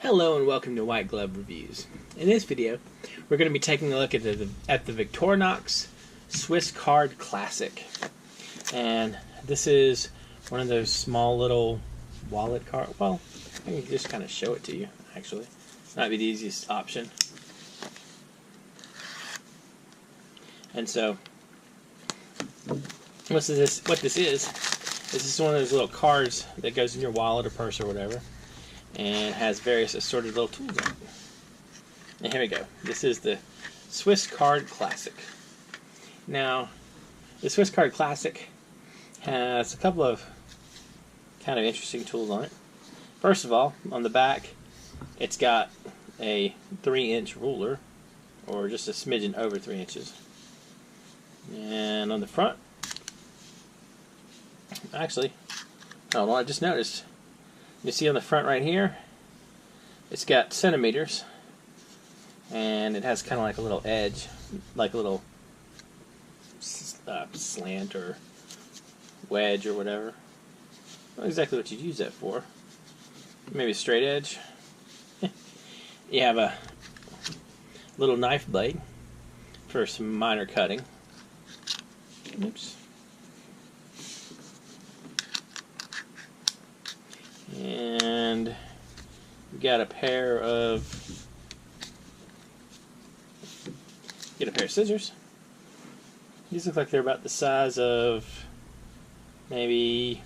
Hello and welcome to White Glove Reviews. In this video, we're going to be taking a look at the Victorinox SwissCard Classic. And this is one of those small little wallet card. Well, I can just kind of show it to you, actually. Might be the easiest option. And so, what this is one of those little cards that goes in your wallet or purse or whatever, and has various assorted little tools on it. And here we go. This is the SwissCard Classic. Now, the SwissCard Classic has a couple of kind of interesting tools on it. First of all, on the back, it's got a 3-inch ruler, or just a smidgen over 3 inches. And on the front, actually, oh, well, I just noticed. You see on the front right here, it's got centimeters, and it has kind of like a little edge, like a little slant or wedge or whatever. Not exactly what you'd use that for. Maybe a straight edge. You have a little knife blade for some minor cutting. Oops. And you got a pair of scissors. These look like they're about the size of maybe,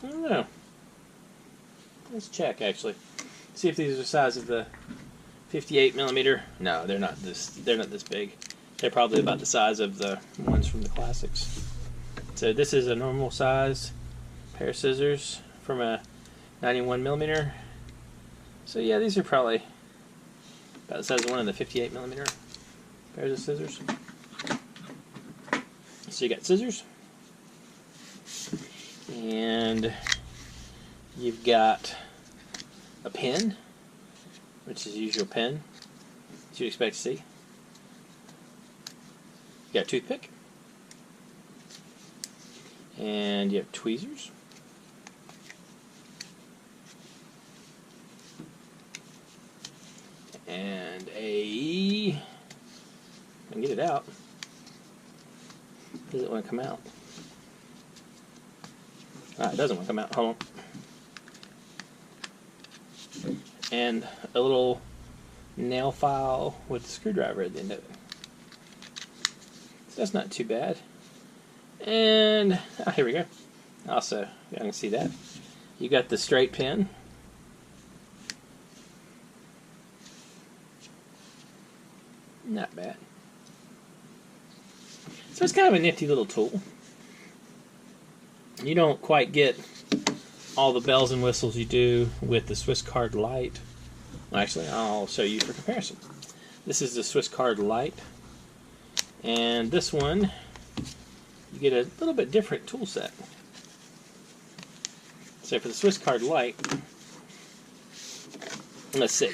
I don't know. Let's check actually. See if these are the size of the 58 millimeter. No, they're not this big. They're probably about the size of the ones from the classics. So this is a normal size pair of scissors from a 91 millimeter. So yeah, these are probably about the size of one of the 58 millimeter pairs of scissors. So you got scissors, and you've got a pen, which is the usual pen that you'd expect to see. You got a toothpick, and you have tweezers. And I can get it out. Does it want to come out? It doesn't want to come out. Hold on. And a little nail file with a screwdriver at the end of it. So that's not too bad. And here we go. Also, you can see that. You got the straight pen. Not bad. So it's kind of a nifty little tool. You don't quite get all the bells and whistles you do with the SwissCard Lite. Well, actually, I'll show you for comparison. This is the SwissCard Lite, and this one, you get a little bit different tool set. So for the SwissCard Lite, let's see.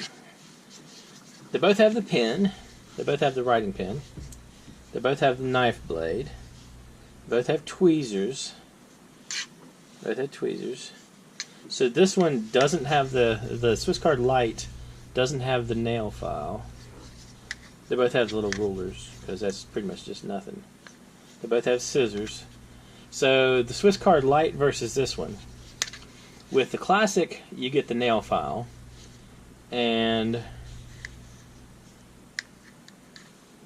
They both have the pen. They both have the writing pen. They both have the knife blade. They both have tweezers. Both have tweezers. So this one doesn't have the SwissCard Lite doesn't have the nail file. They both have the little rulers, because that's pretty much just nothing. They both have scissors. So the SwissCard Lite versus this one. With the Classic, you get the nail file, and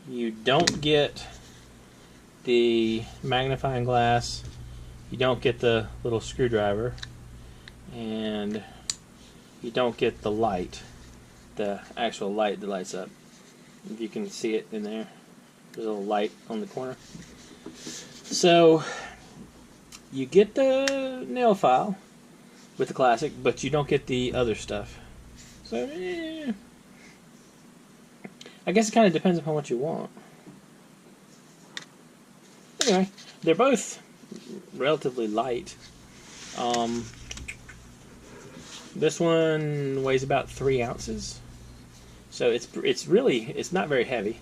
you don't get the magnifying glass, you don't get the little screwdriver, and you don't get the light, the actual light that lights up. If you can see it in there, there's a little light on the corner. So you get the nail file with the Classic, but you don't get the other stuff. So I guess it kind of depends upon what you want. Anyway, they're both relatively light. This one weighs about 3 ounces, so it's not very heavy,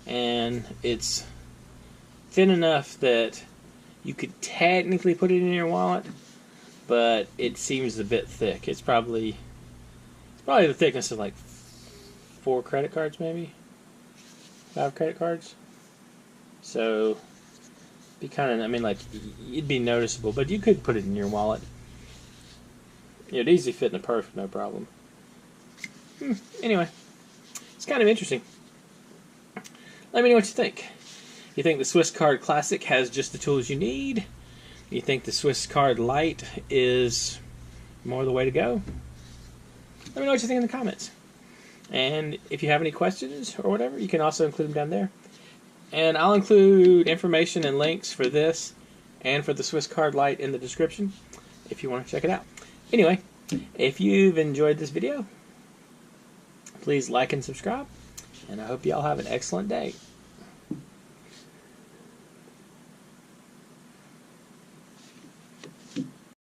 and it's thin enough that you could technically put it in your wallet, but it seems a bit thick. It's probably Probably the thickness of like 4 credit cards, maybe 5 credit cards. So be kind of, I mean, like, it'd be noticeable, but you could put it in your wallet. It'd easily fit in a purse, no problem. Anyway, it's kind of interesting. Let me know what you think. You think the SwissCard Classic has just the tools you need? You think the SwissCard Lite is more the way to go? Let me know what you think in the comments. And if you have any questions or whatever, you can also include them down there. And I'll include information and links for this and for the SwissCard Lite in the description if you want to check it out. Anyway, if you've enjoyed this video, please like and subscribe. And I hope you all have an excellent day.